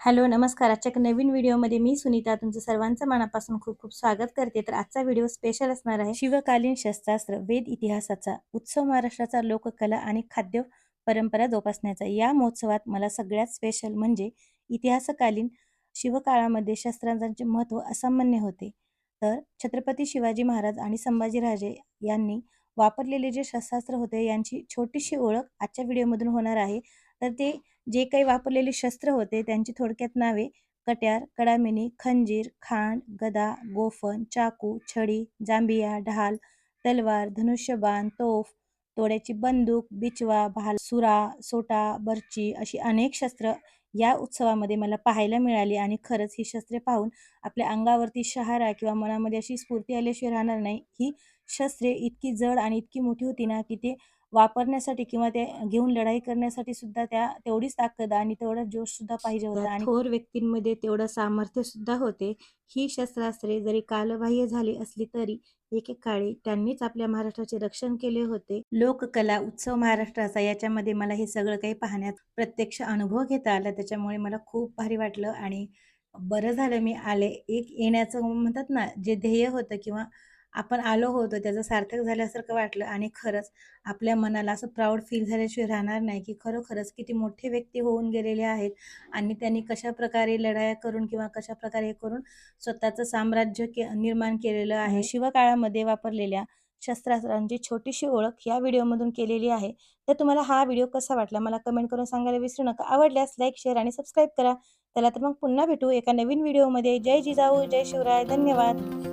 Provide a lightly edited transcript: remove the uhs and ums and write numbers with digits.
Hello, नमस्कार. आजच्या एका नवीन व्हिडिओमध्ये मी सुनीता तुमचं सर्वांचं मनापासून खूप खूप स्वागत करते. तर आजचा व्हिडिओ स्पेशल असणार आहे शिवकालीन शस्त्रास्त्र, वेद इतिहासाचा उत्सव, महाराष्ट्राचा लोककला आणि खाद्य परंपरा जोपासण्याचा. या महोत्सवात मला सगळ्यात स्पेशल म्हणजे इतिहासकालीन शिवकाळामध्ये शस्त्रांचे महत्त्व असामान्य होते. तर छत्रपती शिवाजी महाराज आणि संभाजीराजे यांनी वापरलेले जे शस्त्रास्त्र होते यांची छोटीशी ओळख आजच्या व्हिडिओमधून होणार आहे. तर ते जे काही वापरलेले शस्त्र होते त्यांची थोडक्यात नावे: कट्यार, कडामिनी, खंजीर, खांड, गदा, गोफण, चाकू, छडी, जांभिया, ढाल, तलवार, धनुष्यबाण, तोफ, तोड्याची बंदूक, बिचवा, भाला, सुरा, सोटा, बर्ची अशी अनेक शस्त्र या उत्सवामध्ये मला पाहायला मिळाली. आणि खरंच ही शस्त्रे पाहून आपल्या अंगावरती शहारा किंवा मनामध्ये अशी स्फूर्ती आल्याशिवाय राहणार नाही. ही शस्त्रे इतकी जड आणि इतकी मोठी होती ना, की ते वापरण्यासाठी किंवा ते घेऊन लढाई करण्यासाठी सुद्धा त्या तेवढीच ताकद आणि तेवढा जोश सुद्धा पाहिजे होता. आणि थोर व्यक्तींमध्ये तेवढं सामर्थ्य सुद्धा होते. ही शस्त्रास्त्रे जरी कालबाह्य झाली असली तरी एकेकाळी त्यांनीच आपल्या महाराष्ट्राचे रक्षण केले होते. लोककला उत्सव महाराष्ट्राचा याच्यामध्ये मला हे सगळं काही पाहण्यात प्रत्यक्ष अनुभव घेता आला. त्याच्यामुळे मला खूप भारी वाटलं आणि बरं झालं मी आले. एक येण्याचं म्हणतात ना, जे ध्येय होतं किंवा आपण आलो होतो त्याचं सार्थक झाल्यासारखं वाटलं. आणि खरंच आपल्या मनाला असं प्राऊड फील झाल्याशिवाय राहणार नाही, की खरोखरच किती मोठे व्यक्ती होऊन गेलेले आहेत आणि त्यांनी कशाप्रकारे लढाया करून किंवा कशाप्रकारे हे करून स्वतःचं साम्राज्य निर्माण केलेलं आहे. शिवकाळामध्ये वापरलेल्या शस्त्रास्त्रांची छोटीशी ओळख या व्हिडिओमधून केलेली आहे. तर तुम्हाला हा व्हिडिओ कसा वाटला मला कमेंट करून सांगायला विसरू नका. आवडल्यास लाईक, शेअर आणि सबस्क्राईब करा. चला तर मग पुन्हा भेटू एका नवीन व्हिडिओमध्ये. जय जिजाऊ, जय शिवराय. धन्यवाद.